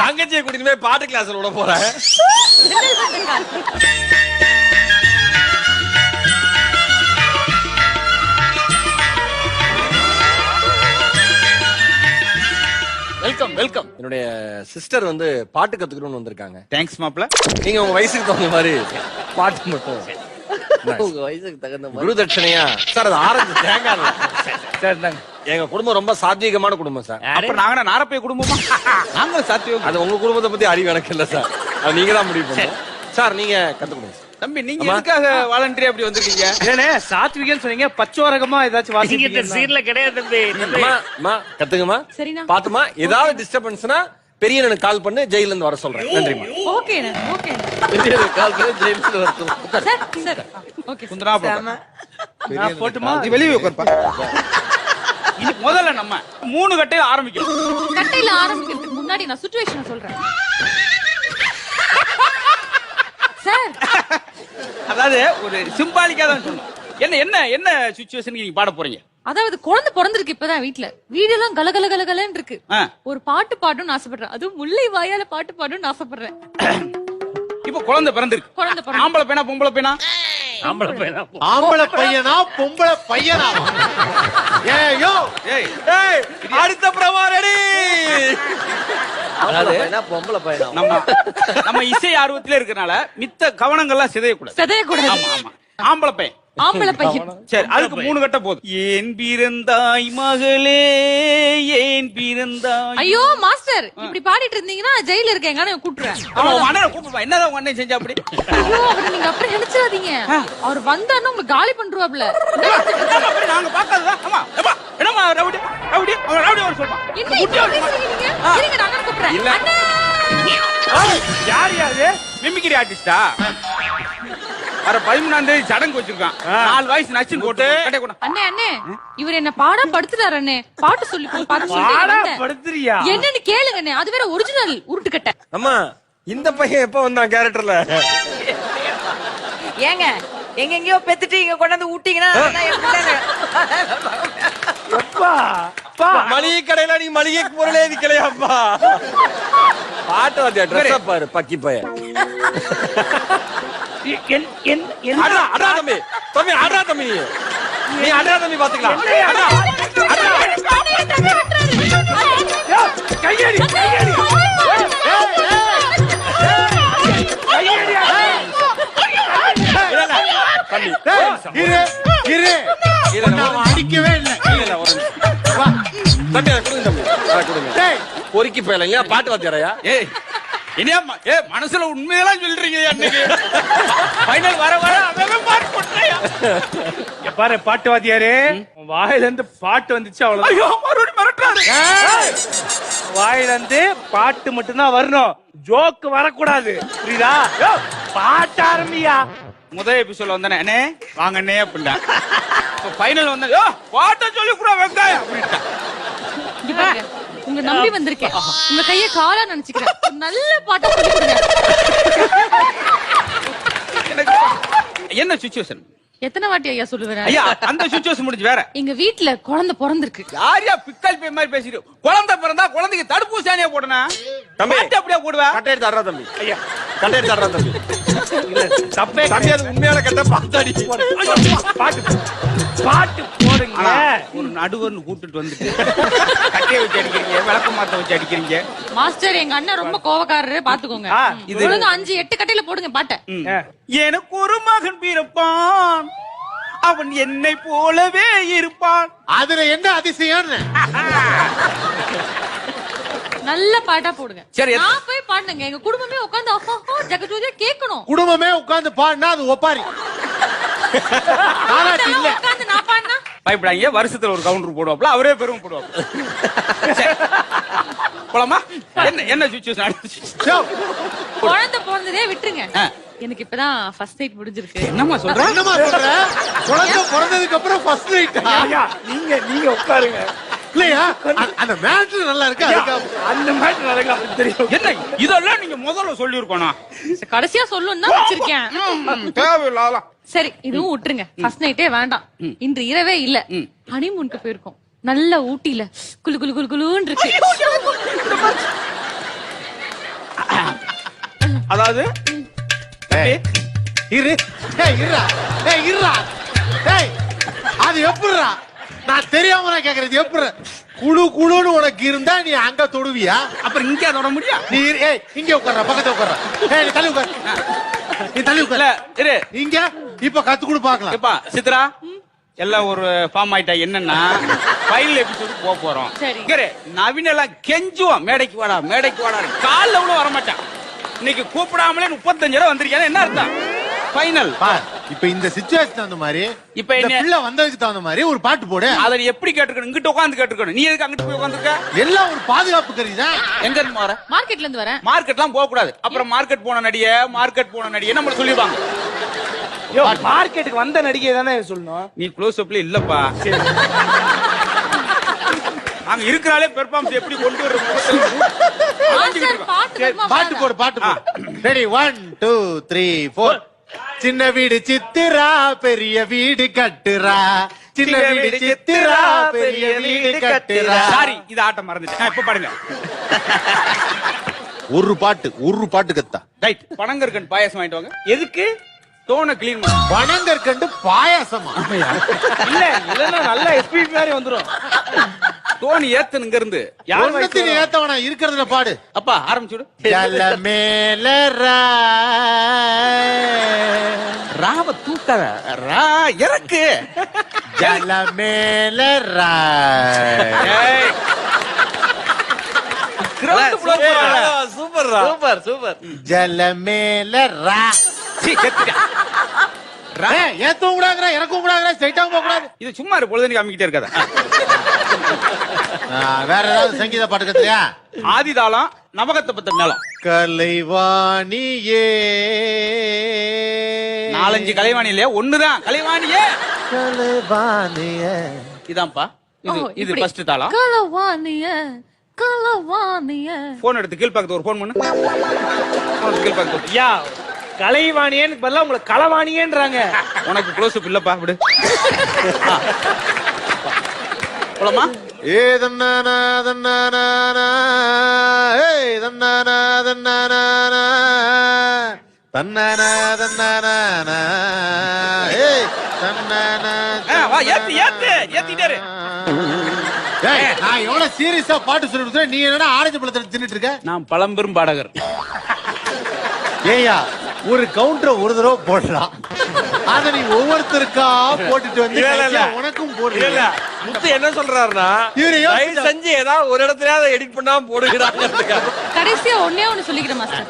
தங்கச்சியை கூட்டிட்டு போய் பாட்டு கிளாஸ்ல விட போறேன். Welcome welcome. என்னுடைய சிஸ்டர் வந்து பாட்டு கத்துக்கணும்னு வந்திருக்காங்க. தேங்க்ஸ் மாப்ள. நீங்க உங்க வயசுக்கு தகுந்த மாதிரி பாட்டு மட்டும் உங்க வயசுக்கு தகுந்த குரு தட்சணையா சார்? அது ஆரஞ்சு தேங்காய் சார். எங்க குடும்பம் ரொம்ப சாத்வீகமான குடும்பம் சார். அப்புறம் நாங்க நாரப்பைய குடும்பமா? நாங்க சாத்வீகம். அது உங்க குடும்பத்தை பத்தி அறிவு எனக்கு இல்ல சார். அது நீங்க தான் முடிவு பண்ணுங்க சார். நீங்க கத்துக்கணும் தம்பி. நீங்க எதுக்காக வாலண்டரி அப்படி வந்திருக்கீங்க? ஏனே சாத்விகன்னு சொன்னீங்க, பச்சோரகமா ஏதாச்சும் வாசிக்கிற சீர்ல கிடையாது தம்பி. கத்துங்கம்மா. பாத்துமா, ஏதாவது டிஸ்டர்பன்ஸ்னா பெரியண்ணனுக்கு கால் பண்ணு, ஜெயில இருந்து வர சொல்றேன். நன்றிமா. Okay okay. பெரியண்ணனுக்கு கால் பண்ணு, ஜெயில இருந்து வர சொல்றேன். Sir sir okay. குந்தரா போமா. நான் போட்டுமா? நீ வெளிய உட்கார்ப்பா. இது முதல்ல நம்ம 3 கட்டையில ஆரம்பிக்கணும். கட்டையில ஆரம்பிக்கிறதுக்கு முன்னாடி நான் சிச்சுவேஷனை சொல்றேன் சார். அதாவது ஒரு சிம்பாலிக்கா தான் சொல்லணும். என்ன என்ன என்ன சிச்சுவேஷன் நீங்க பாட போறீங்க? அதாவது குழந்தை பிறந்திருக்கு இப்பதான் வீட்டுல. வீடெல்லாம் கலகல கலகலன்னு இருக்கு. ஒரு பாட்டு பாடணும்னு ஆசைப்படுறேன். அதுவும் முல்லை வாயால பாட்டு பாடணும்னு ஆசைப்படுறேன். இப்ப குழந்தை பிறந்திருக்கு. குழந்தை பிறந்து ஆம்பளை பையனா பொம்பளை பையனா? ஆம்பளை பையனா பொம்பளை பையனா? ஏயோ ஏய் ஏய், அடுத்த பிரமா ரெடி. பொம்பளை பையனா? நம்ம இசை ஆர்வத்திலே இருக்கறனால மித்த கவனங்கள்லாம் சிதையக்கூடாது. சிதையக்கூடாது. ஆமா ஆமா. ஆம்பளை பையன். ஆம்பளை பையன். சரி, அதுக்கு 3 கட்ட போதும். ஏன் பிறந்தாய் மகளே, ஏன் பிறந்தாய்? ஐயோ மாஸ்டர், இப்படி பாடிட்டு இருந்தீங்கன்னா ஜெயில இருக்க எங்க அண்ணன் கூப்பிடுறேன். ஆமா, உங்க அண்ணனை கூப்பிடுவா. என்னதான் உங்க அண்ணன் செஞ்சா அப்படி? ஐயோ, அவரை நீங்க அப்படி நினைச்சாதீங்க. அவர் வந்தாருன்னா உங்களுக்கு காலி பண்றாப்ல. அப்படி நாங்க பார்க்காததா? ஆமா ஏப்பா, என்னமா ரவுடி ரவுடி அவன் ரவுடி அவர் சொல்றான். என்ன இப்படி சொல்றீங்க? இருங்க நான் அண்ணன் கூப்பிடுறேன். அண்ணே, யார் யாரு? மிமிக்ரி ஆர்டிஸ்டா? வர 13ஆம் தேதி சடங்கு வச்சிருக்கான். 4 வயசு நச்சுன்னு போட்டு கட்டை கொண்டு. அண்ணே அண்ணே, இவர் என்ன பாடா படுத்துறாரு அண்ணே. பாட்டு சொல்லி பாட்டு சொல்லி படுத்துறியா? என்னன்னு கேளுங்க அண்ணே. அது வேற ஒரிஜினல் உருட்டு கட்டை. அம்மா, இந்த பையன் எப்ப வந்தான் கேரக்டர்ல? ஏங்க எங்கெங்கயோ பெத்துட்டு இங்க கொண்டாந்து ஊட்டிங்கன்னா மளிகை கடையில நீ மளிகை பொருளே விக்கலையாப்பா. பாட்டு வாத்தியா ட்ரெஸ் பாரு பக்கி பையன். அடா தம்பி, தம்பி அடா தம்பி, நீ அடா தம்பி பாத்துக்கலாம். கையடி கையடி அடிக்கவே இல்லை. தம்பி அதை கொடுங்க, தம்பி அதை கொடுங்க. பொறுக்கி போயலைங்க பாட்டு வாத்தியாரையா? ஏய் இனியா மனசுல உண்மையெல்லாம் சொல்றீங்க. அன்னைக்கு ஃபைனல் வர வர அவன் பாட்டு போட்றியா? பாரு பாட்டு வாத்தியாரே, வாயில இருந்து பாட்டு வந்துச்சு அவ்வளவு. ஐயோ, மறுபடியும் மிரட்டாரு. வாயில இருந்து பாட்டு மட்டும்தான் வரணும், ஜோக்கு வரக்கூடாது. புரியுதா? பாட்டு ஆரம்பியா. முதல் எபிசோட்ல வந்தானே அண்ணே வாங்க அண்ணே அப்படின்னா, இப்ப ஃபைனல் வந்தா யோ பாட்ட சொல்லி கூட வெங்காயம் அப்படின்ட்டா. இங்க பாருங்க, உங்க நம்பி வந்திருக்கேன். உங்க கைய காலா நினைச்சுக்கிறேன். ஒரு நல்ல பாட்டா சொல்லி கொடுங்க. என்ன சிச்சுவேஷன்? எத்தனை வாட்டி ஐயா சொல்லுவேன்? ஐயா அந்த சிச்சுவேஷன் முடிஞ்சு வேற. எங்க வீட்டுல குழந்தை பிறந்திருக்கு. யாரியா பிக்கல் பே மாதிரி பேசிட்டு? குழந்தை பிறந்தா குழந்தைக்கு தடுப்பூசியானே போடனா? தம்பி அப்படியே போடுவா. கட்டை எடுத்து அறா தம்பி. ஐயா கட்டை எடுத்து அறா தம்பி. தப்பே தம்பி, அது உண்மையான கட்டை. பாத்தாடி பாட்டு பாட்டு போடுங்க. ஒரு நடுவர்னு கூட்டிட்டு வந்துட்டு கட்டையை வச்சு அடிக்கிறீங்க, விளக்க மாத்த வச்சு அடிக்கிறீங்க. மாஸ்டர், எங்க அண்ணன் ரொம்ப கோவக்காரரு, பாத்துக்கோங்க. இது ஒழுங்கா 5-8 கட்டையில போடுங்க பாட்ட. எனக்கு ஒரு மகன் பிறப்பான், அவன் என்னை போலவே இருப்பான். அதுல என்ன அதிசயம்? நல்ல பாட்டா போடுங்க. சரி, நான் போய் பாடுங்க. எங்க குடும்பமே உட்கார்ந்து ஜகஜோதியா கேட்கணும். குடும்பமே உட்கார்ந்து பாடினா அது ஒப்பாரி. உட்கார்ந்து நான் பாடினா பயப்படாங்க, வருஷத்துல ஒரு கவுண்டர் போடுவாப்ல, அவரே பெரும் போடுவாப்ல. போலாமா? என்ன என்ன சிச்சுவேஷன்? குழந்தை பிறந்ததே விட்டுருங்க. எனக்கு இப்பதான் ஃபர்ஸ்ட் நைட் முடிஞ்சிருக்கு. என்னம்மா சொல்ற? குழந்தை பிறந்ததுக்கு அப்புறம் ஃபர்ஸ்ட் நைட். நீங்க உட்காருங்க. இல்லையா, அந்த மேட்டர் நல்லா இருக்கு. அந்த மேட்டர் நல்லா இருக்கு. தெரியும். என்ன இதெல்லாம் நீங்க முதல்ல சொல்லி இருக்கணும். கடைசியா சொல்லணும் தான் வச்சிருக்கேன். தேவையில்ல. சரி, இதுவும் விட்டுருங்க. ஃபர்ஸ்ட் நைட்டே வேண்டாம். இன்று இரவே இல்ல, ஹனிமூனுக்கு போயிருக்கோம். நல்ல ஊட்டில குளு குளு குளு குளுன்னு இருக்கு. அதாவது ஏய், இரு ஏய் இருடா ஏய் இருடா ஏய் அது எப்படிடா நான் தெரியாம நான் கேக்குறது எப்படி குழு குழுன்னு உனக்கு இருந்தா நீ அங்க தொடுவியா அப்புறம் இங்க தொட முடியும். நீ ஏய் இங்க உட்கார்ற பக்கத்துல உட்கார்ற ஏய் நீ தள்ளி உட்கார் நீ தள்ளி இல்ல உட்கார் இரு இங்க இப்ப கத்து கொடு பார்க்கலாம் எப்பா சித்ரா எல்லாம் ஒரு ஃபார்ம் ஆயிட்டா என்னன்னா ஃபைனல் எபிசோடு போக போறோம். சரி. இரு நவீன எல்லாம் கெஞ்சுவோம் மேடைக்கு வாடா கால்ல கூட வர மாட்டான். இன்னைக்கு கூப்பிடாமலே 35 வந்திருக்கேன் என்ன அர்த்தம்? ஃபைனல் பார் இப்ப இந்த சிச்சுவேஷன் அந்த மாதிரி இப்ப இப்ப என்ன- என்ன பிள்ளை வந்ததுக்கு தகுந்த மாதிரி ஒரு பாட்டு போடு அத நீ எப்படி கேட்டுக்கணும்? இங்கிட்ட உட்கார்ந்து கேட்டுக்கணும். நீ எதுக்கு அங்கிட்டு போய் உட்கார்ந்துருக்க? எல்லாம் ஒரு பாதுகாப்பு கருதிதான் எங்க இருந்து வர? மார்க்கெட்ல இருந்து வரேன். மார்க்கெட்லாம் போக கூடாது. அப்புறம் மார்க்கெட் போன நடிகை நம்மள சொல்லிடுவாங்க. மார்க்கெட்டுக்கு வந்த நடிகை தானே சொல்லணும். நீ க்ளோஸ் அப்ல இல்லப்பா. அங்க இருக்கிறாலே பெர்ஃபார்மன்ஸ் எப்படி கொண்டு வர்றது? மாஸ்டர் பாட்டு வருமா? பாட்டு போடு பாட்டு போடு ரெடி 1 2 3 4 சின்ன வீடு சித்திரா பெரிய வீடு கட்டுறா சின்ன வீடு சித்திரா பெரிய வீடு கட்டுறா சாரி இது ஆட்டம் மறந்துட்டேன். இப்ப பாருங்க. ஒரு பாட்டு கத்தா ரைட் பனங்கற்கண்டு பாயாசம் வாங்கிட்டு வாங்க. எதுக்கு? டோனை க்ளீன் பண்ண. பனங்கற்கண்டு பாயாசமா இல்ல இல்லன்னா நல்லா எஸ்பிபி மாதிரி வந்துரும். டோன் ஏத்தனுங்க இருந்து ஒன்னத்தின் ஏத்தவனா இருக்கிறதுல பாடு அப்பா ஆரம்பிச்சுடு. ஜல மேல ராவ தூக்காத ரா இறக்கு. ஜல மேல ஏய். Ground floor போறாங்க. சூப்பர்ரா. Super super. ஜல மேல சீ, செத்துட்டா. ஏத்தவும் கூடாதுரா எனக்கும் கூடாதுரா ஸ்ட்ரைட்டாவும் போக கூடாது இது சும்மா இரு பொழுது காமிக்கிட்டே இருக்காத. வேற ஏதாவது சங்கீத பாட்டு கத்துறியா ஆதிதாளம் நவகத்தை பத்த மேளம் கலைவாணியே 4-5 கலைவாணி இல்லையா? ஒண்ணுதான் கலைவாணியே. கலைவாணியே இதான்ப்பா இது ஓ, இது இப்படி. ஃபர்ஸ்ட் தாளம். கலவாணிய கலவாணிய. போன் எடுத்து கீழ்பாக்கத்து ஒரு போன் பண்ணு. கீழ்பாக்கத்து ஐயா கலைவாணியன்னு பதிலா உங்களை களவாணியன்றாங்க. உனக்கு க்ளோஸ் அப் இல்லப்பா விடு. போலாமா? ஏ தன்னானா தன்னானா ஏய் தன்னானா தன்னானா தன்னானா தன்னானா ஏய் தன்னானா வா ஏத்திட்டே இரு. ஏய் நான் எவ்வளவு சீரியஸா பாட்டு சொல்லிட்டு நீ என்னடா ஆரஞ்சு பழத்துல தின்னுட்டு இருக்க நான் பழம்பெரும் பாடகர். ஏய்யா ஒரு கவுண்டரை ஒரு தடவை போடலாம் அத நீ ஒவ்வொருத்தருக்கா போட்டுட்டு வந்து இல்ல, இல்ல, இல்ல. கடைசியா உனக்கும் இல்ல, போடுறீங்க இல்ல. முத்து என்ன சொல்றாருன்னா இவரு யோசிச்சா- தயவு செஞ்சு ஏதாவது ஒரு இடத்துல எடிட் பண்ணாம போடுகிறாங்க. கடைசியா ஒண்ணே ஒண்ணு சொல்லிக்கிறேன் மாஸ்டர்.